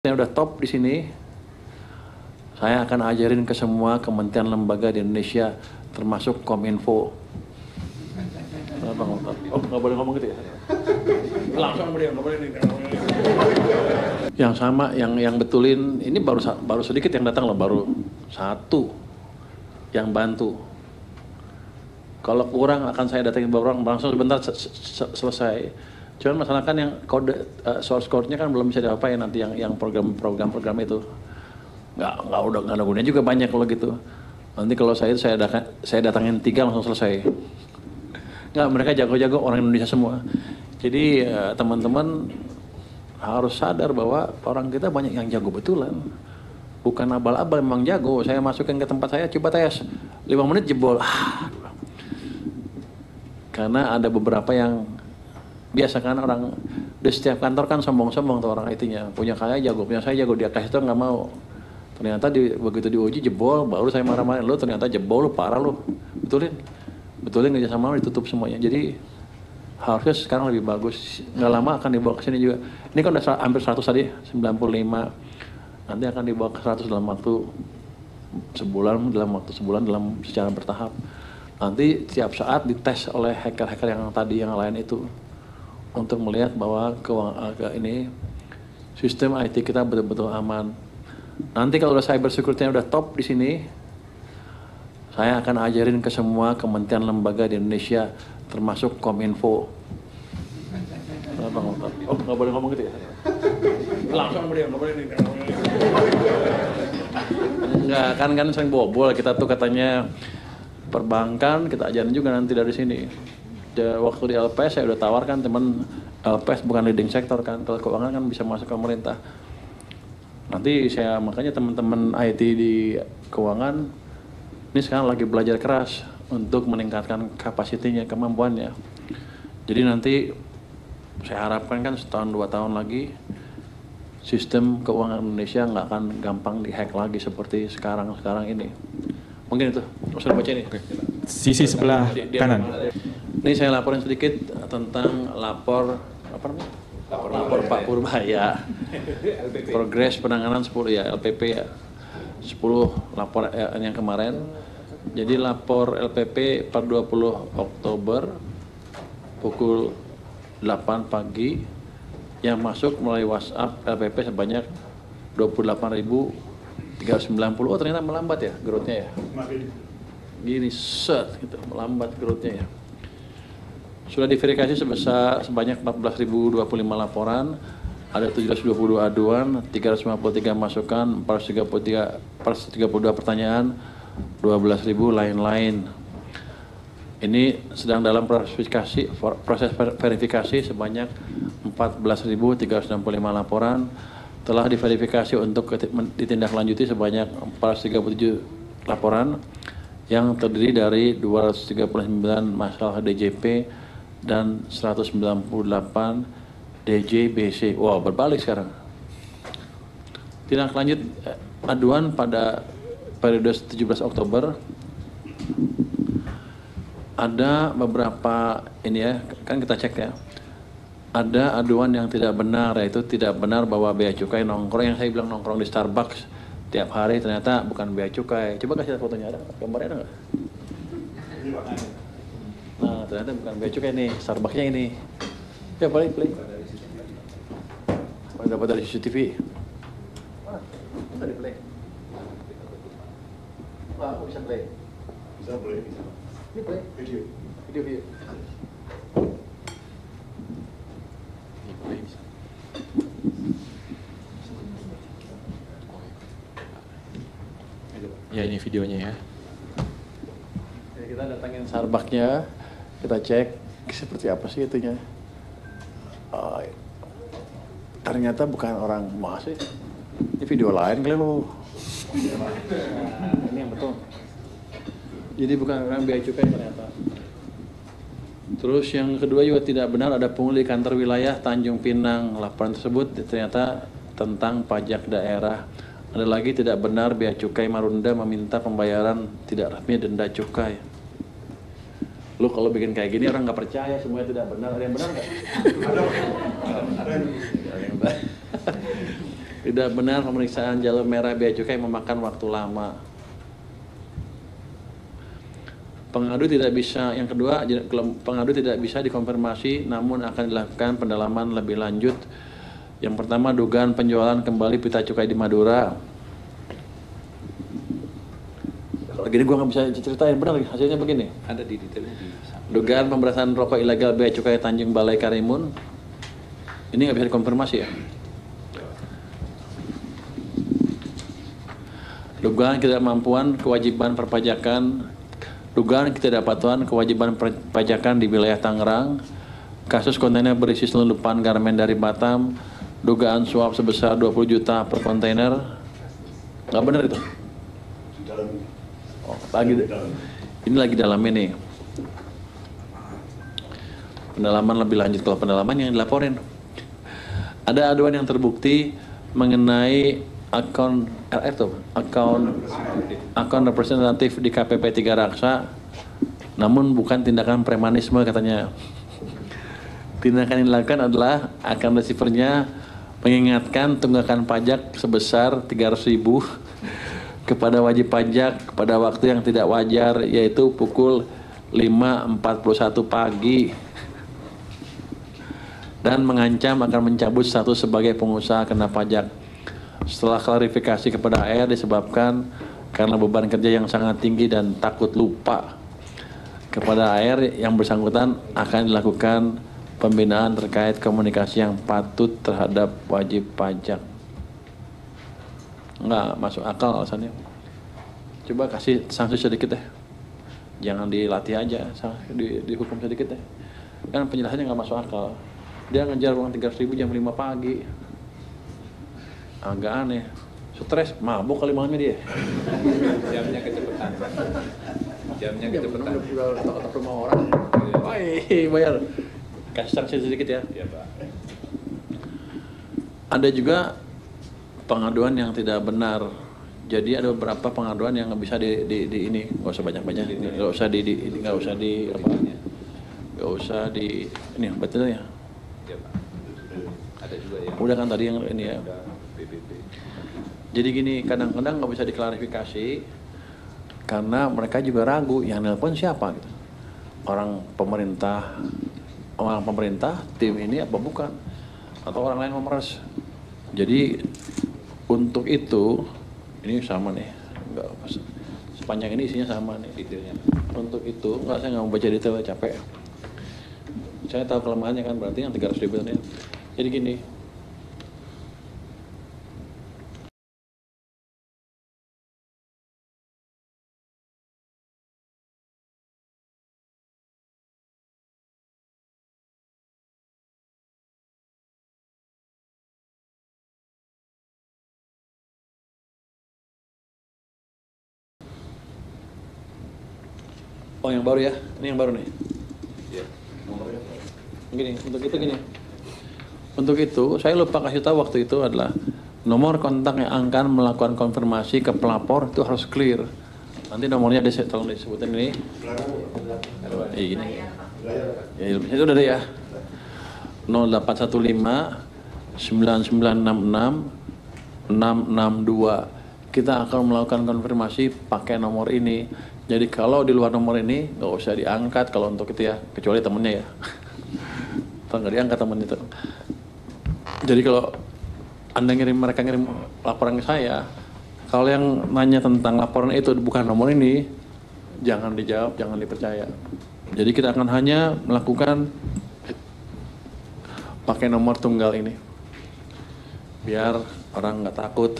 Yang udah top di sini, saya akan ajarin ke semua kementerian lembaga di Indonesia, termasuk Kominfo. Oh, nggak boleh ngomong gitu ya? Langsung beliau, nggak boleh. Yang sama, yang betulin, ini baru sedikit yang datang loh, baru satu yang bantu. Kalau kurang akan saya datangin beberapa orang, langsung sebentar selesai. Cuman masalah kan yang kode source code-nya kan belum bisa diapain nanti yang program itu nggak ada gunanya juga banyak kalau gitu. Nanti kalau saya datangin 3 langsung selesai. Nggak, mereka jago-jago orang Indonesia semua. Jadi teman-teman harus sadar bahwa orang kita banyak yang jago betulan. Bukan abal-abal, memang jago. Saya masukin ke tempat saya, coba tes 5 menit jebol. Karena ada beberapa yang biasa kan orang di setiap kantor kan sombong-sombong tuh orang IT-nya, punya saya jago, dia kasih tuh nggak mau. Ternyata begitu diuji jebol, baru saya marah-marahin, lo ternyata jebol, lo parah lo, betulin kerja sama lo ditutup semuanya. Jadi harusnya sekarang lebih bagus, nggak lama akan dibawa ke sini juga. Ini kan udah hampir 100 tadi, 95, nanti akan dibawa ke 100 dalam waktu sebulan dalam secara bertahap. Nanti tiap saat dites oleh hacker-hacker yang tadi yang lain itu, untuk melihat bahwa ini sistem IT kita betul-betul aman. Nanti kalau udah cyber security-nya udah top di sini, saya akan ajarin ke semua kementerian lembaga di Indonesia, termasuk Kominfo. Oh, nggak boleh ngomong gitu ya? Langsung beliau, nggak boleh. Enggak, kan sering bobol kita tuh katanya perbankan, kita ajarin juga nanti dari sini. Waktu di LPS saya udah tawarkan teman, LPS bukan leading sector kan, kalau keuangan kan bisa masuk ke pemerintah. Nanti makanya teman-teman IT di keuangan ini sekarang lagi belajar keras untuk meningkatkan kapasitinya, kemampuannya. Jadi nanti saya harapkan kan setahun 2 tahun lagi sistem keuangan Indonesia nggak akan gampang dihack lagi seperti sekarang ini. Mungkin itu, usah baca ini. Sisi sebelah kanan. Ini saya laporin sedikit tentang lapor Pak Purbaya. Progres penanganan 10 ya, LPP ya. 10 lapor yang kemarin. Jadi lapor LPP per 20 Oktober pukul 8 pagi yang masuk melalui WhatsApp LPP sebanyak 28.390. Oh, ternyata melambat ya growth-nya ya. Gini gitu, melambat growth-nya ya. Sudah diverifikasi sebanyak 14.025 laporan, ada 722 aduan, 353 masukan, 432 pertanyaan, 12.000 lain-lain. Ini sedang dalam proses verifikasi sebanyak 14.365 laporan, telah diverifikasi untuk ditindaklanjuti sebanyak 437 laporan, yang terdiri dari 239 masalah DJP dan 198 DJBC. Wow, berbalik sekarang. Tindak lanjut aduan pada periode 17 Oktober ada beberapa ini ya, kan kita cek ya. Ada aduan yang tidak benar, yaitu tidak benar bahwa bea cukai nongkrong, yang saya bilang nongkrong di Starbucks tiap hari, ternyata bukan bea cukai. Coba kasih fotonya, ada gambarnya ada nggak? Nah, ternyata bukan bea cukai nih, Starbucksnya ini. Ya, play. Dapat dari CCTV. Bisa di play. Wah, aku bisa play. Bisa play. Ini play. Video. Ya, ini videonya ya. Kita datangin Starbucksnya, kita cek seperti apa sih itunya. Ternyata bukan orang masih. Ini video lain kali lo. Ini yang betul. Jadi bukan orang bea cukai ternyata. Terus yang kedua juga tidak benar ada pungli kantor wilayah Tanjung Pinang. Laporan tersebut ternyata tentang pajak daerah. Ada lagi tidak benar bea cukai Marunda meminta pembayaran tidak resmi denda cukai. Lu kalau bikin kayak gini orang nggak percaya, semuanya tidak benar. Ada yang benar nggak? Ada yang benar. Tidak benar pemeriksaan jalur merah bea cukai memakan waktu lama. Pengadu tidak bisa, yang kedua, pengadu tidak bisa dikonfirmasi namun akan dilakukan pendalaman lebih lanjut. Yang pertama, dugaan penjualan kembali pita cukai di Madura. Kalau gini gue nggak bisa ceritain, benar hasilnya begini. Ada di detailnya di Dugaan pemberantasan rokok ilegal bea cukai Tanjung Balai Karimun. Ini nggak bisa dikonfirmasi ya. Dugaan ketidakmampuan kewajiban perpajakan, dugaan ketidakpatuhan kewajiban perpajakan di wilayah Tangerang, kasus kontainer berisi selundupan garmen dari Batam, dugaan suap sebesar 20 juta per kontainer. Nggak benar itu? Oh, ini lagi dalam ini. Pendalaman lebih lanjut, kalau pendalaman yang dilaporin. Ada aduan yang terbukti mengenai akun RR tuh, akun representatif di KPP 3 Raksa, namun bukan tindakan premanisme katanya. Tindakan yang dilakukan adalah akan receivernya mengingatkan tunggakan pajak sebesar 300.000 kepada wajib pajak pada waktu yang tidak wajar, yaitu pukul 5.41 pagi, dan mengancam akan mencabut status sebagai pengusaha kena pajak. Setelah klarifikasi kepada AR disebabkan karena beban kerja yang sangat tinggi dan takut lupa, kepada AR yang bersangkutan akan dilakukan pembinaan terkait komunikasi yang patut terhadap wajib pajak. Nggak masuk akal alasannya. Coba kasih sanksi sedikit deh. Jangan dilatih aja, dihukum sedikit deh. Kan penjelasannya nggak masuk akal. Dia ngejar uang 300.000 jam 5 pagi. Agak aneh. Stres, mabuk kali malamnya dia. jamnya kecepatan. Jamnya kecepatan. Udah ke rumah orang. Woi, bayar. Kasih sanksi sedikit ya. Iya, Pak. Ada juga pengaduan yang tidak benar. Jadi ada beberapa pengaduan yang nggak bisa di ini, nggak usah banyak-banyak, nggak usah nggak usah di apa, nggak usah di ini betul ya. Iya, Pak. Ada juga yang Udah kan tadi yang ini ya. udah PBB. Jadi gini, kadang-kadang nggak bisa diklarifikasi karena mereka juga ragu yang nelpon siapa gitu. Orang pemerintah, tim ini apa bukan, atau orang lain memeras. Jadi untuk itu ini sama nih, nggak sepanjang ini isinya sama nih detailnya. Untuk itu saya nggak mau baca detailnya, capek. Saya tahu kelemahannya kan, berarti yang 300.000 ini. Jadi gini. Oh, yang baru ya? Ini yang baru nih. Iya. Gini, untuk itu gini. Untuk itu, saya lupa kasih tahu waktu itu adalah nomor kontak yang akan melakukan konfirmasi ke pelapor itu harus clear. Nanti nomornya tolong disebutin ini. Ini. Ya, itu udah ada ya. 0815 9966 662. Kita akan melakukan konfirmasi pakai nomor ini. Jadi kalau di luar nomor ini nggak usah diangkat kalau untuk itu ya, kecuali temennya ya. Kalau nggak diangkat temen itu. Jadi kalau Anda mereka ngirim laporan ke saya, kalau yang nanya tentang laporan itu bukan nomor ini, jangan dijawab, jangan dipercaya. Jadi kita akan hanya melakukan pakai nomor tunggal ini, biar orang nggak takut.